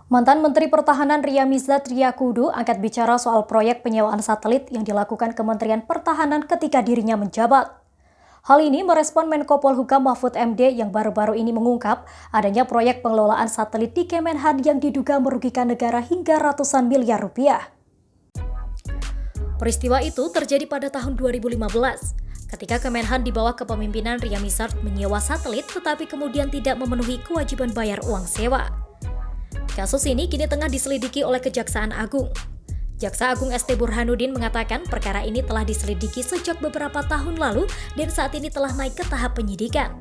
Mantan Menteri Pertahanan Ria Mizard Triakudu angkat bicara soal proyek penyewaan satelit yang dilakukan Kementerian Pertahanan ketika dirinya menjabat. Hal ini merespon Menko Polhukam Mahfud MD yang baru-baru ini mengungkap adanya proyek pengelolaan satelit di Kemenhan yang diduga merugikan negara hingga ratusan miliar rupiah. Peristiwa itu terjadi pada tahun 2015, ketika Kemenhan di bawah kepemimpinan Ria Mizard menyewa satelit tetapi kemudian tidak memenuhi kewajiban bayar uang sewa. Kasus ini kini tengah diselidiki oleh Kejaksaan Agung. Jaksa Agung ST Burhanuddin mengatakan perkara ini telah diselidiki sejak beberapa tahun lalu dan saat ini telah naik ke tahap penyidikan.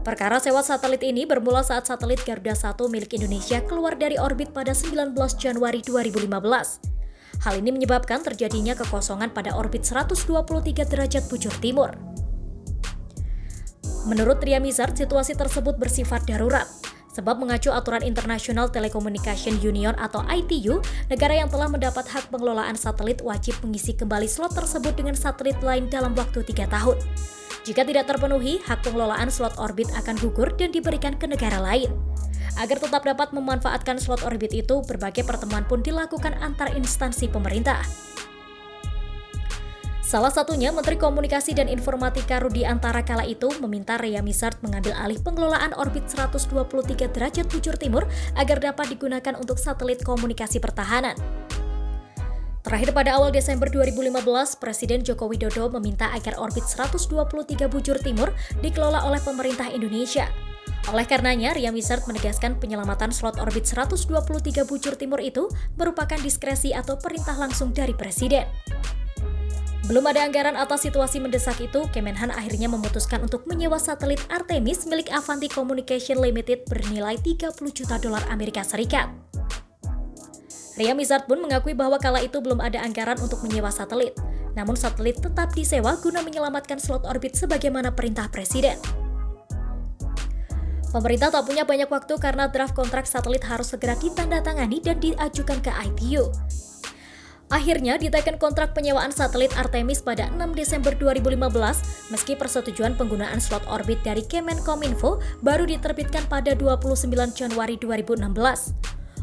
Perkara sewa satelit ini bermula saat satelit Garuda 1 milik Indonesia keluar dari orbit pada 19 Januari 2015. Hal ini menyebabkan terjadinya kekosongan pada orbit 123 derajat bujur timur. Menurut Ria Mizard, situasi tersebut bersifat darurat. Sebab mengacu aturan International Telecommunication Union atau ITU, negara yang telah mendapat hak pengelolaan satelit wajib mengisi kembali slot tersebut dengan satelit lain dalam waktu 3 tahun. Jika tidak terpenuhi, hak pengelolaan slot orbit akan gugur dan diberikan ke negara lain. Agar tetap dapat memanfaatkan slot orbit itu, berbagai pertemuan pun dilakukan antar instansi pemerintah. Salah satunya Menteri Komunikasi dan Informatika Rudi Antara kala itu meminta Ria Mizard mengambil alih pengelolaan orbit 123 derajat bujur timur agar dapat digunakan untuk satelit komunikasi pertahanan. Terakhir pada awal Desember 2015, Presiden Joko Widodo meminta agar orbit 123 bujur timur dikelola oleh pemerintah Indonesia. Oleh karenanya, Ria Mizard menegaskan penyelamatan slot orbit 123 bujur timur itu merupakan diskresi atau perintah langsung dari Presiden. Belum ada anggaran atas situasi mendesak itu, Kemenhan akhirnya memutuskan untuk menyewa satelit Artemis milik Avanti Communication Limited bernilai 30 juta dolar Amerika Serikat. Ria Mizard pun mengakui bahwa kala itu belum ada anggaran untuk menyewa satelit, namun satelit tetap disewa guna menyelamatkan slot orbit sebagaimana perintah Presiden. Pemerintah tak punya banyak waktu karena draft kontrak satelit harus segera ditandatangani dan diajukan ke ITU. Akhirnya diteken kontrak penyewaan satelit Artemis pada 6 Desember 2015, meski persetujuan penggunaan slot orbit dari Kemenkominfo baru diterbitkan pada 29 Januari 2016.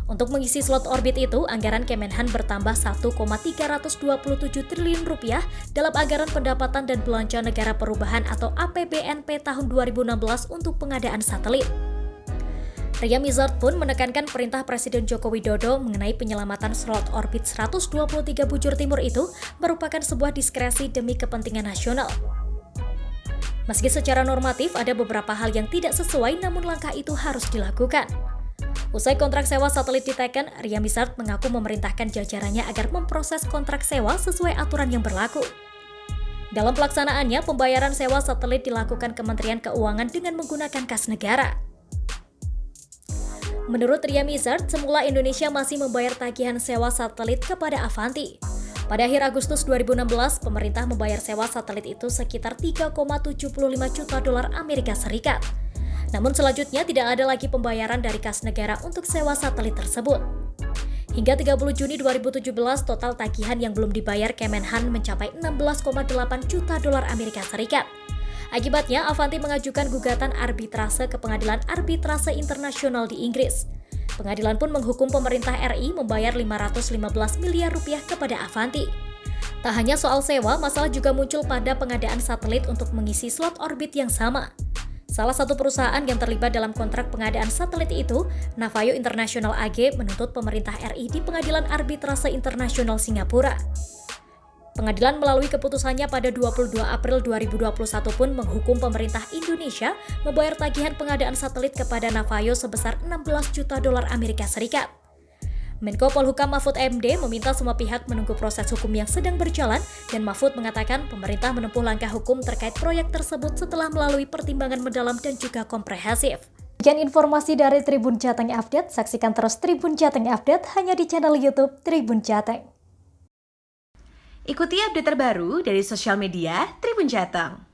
Untuk mengisi slot orbit itu, anggaran Kemenhan bertambah 1,327 triliun rupiah dalam anggaran pendapatan dan belanja negara perubahan atau APBNP tahun 2016 untuk pengadaan satelit. Ria Mizard pun menekankan perintah Presiden Joko Widodo mengenai penyelamatan slot orbit 123 bujur timur itu merupakan sebuah diskresi demi kepentingan nasional. Meski secara normatif ada beberapa hal yang tidak sesuai, namun langkah itu harus dilakukan. Usai kontrak sewa satelit diteken, Ria Mizard mengaku memerintahkan jajarannya agar memproses kontrak sewa sesuai aturan yang berlaku. Dalam pelaksanaannya, pembayaran sewa satelit dilakukan Kementerian Keuangan dengan menggunakan kas negara. Menurut Ria Mizard, semula Indonesia masih membayar tagihan sewa satelit kepada Avanti. Pada akhir Agustus 2016, pemerintah membayar sewa satelit itu sekitar 3,75 juta dolar Amerika Serikat. Namun selanjutnya tidak ada lagi pembayaran dari kas negara untuk sewa satelit tersebut. Hingga 30 Juni 2017, total tagihan yang belum dibayar Kemenhan mencapai 16,8 juta dolar Amerika Serikat. Akibatnya, Avanti mengajukan gugatan arbitrase ke Pengadilan Arbitrase Internasional di Inggris. Pengadilan pun menghukum pemerintah RI membayar 515 miliar rupiah kepada Avanti. Tak hanya soal sewa, masalah juga muncul pada pengadaan satelit untuk mengisi slot orbit yang sama. Salah satu perusahaan yang terlibat dalam kontrak pengadaan satelit itu, Navayo International AG, menuntut pemerintah RI di Pengadilan Arbitrase Internasional Singapura. Pengadilan melalui keputusannya pada 22 April 2021 pun menghukum pemerintah Indonesia membayar tagihan pengadaan satelit kepada Navayo sebesar 16 juta dolar Amerika Serikat. Menko Polhukam Mahfud MD meminta semua pihak menunggu proses hukum yang sedang berjalan dan Mahfud mengatakan pemerintah menempuh langkah hukum terkait proyek tersebut setelah melalui pertimbangan mendalam dan juga komprehensif. Sekian informasi dari Tribun Jateng Update, saksikan terus Tribun Jateng Update hanya di channel YouTube Tribun Jateng. Ikuti update terbaru dari sosial media Tribun Jateng.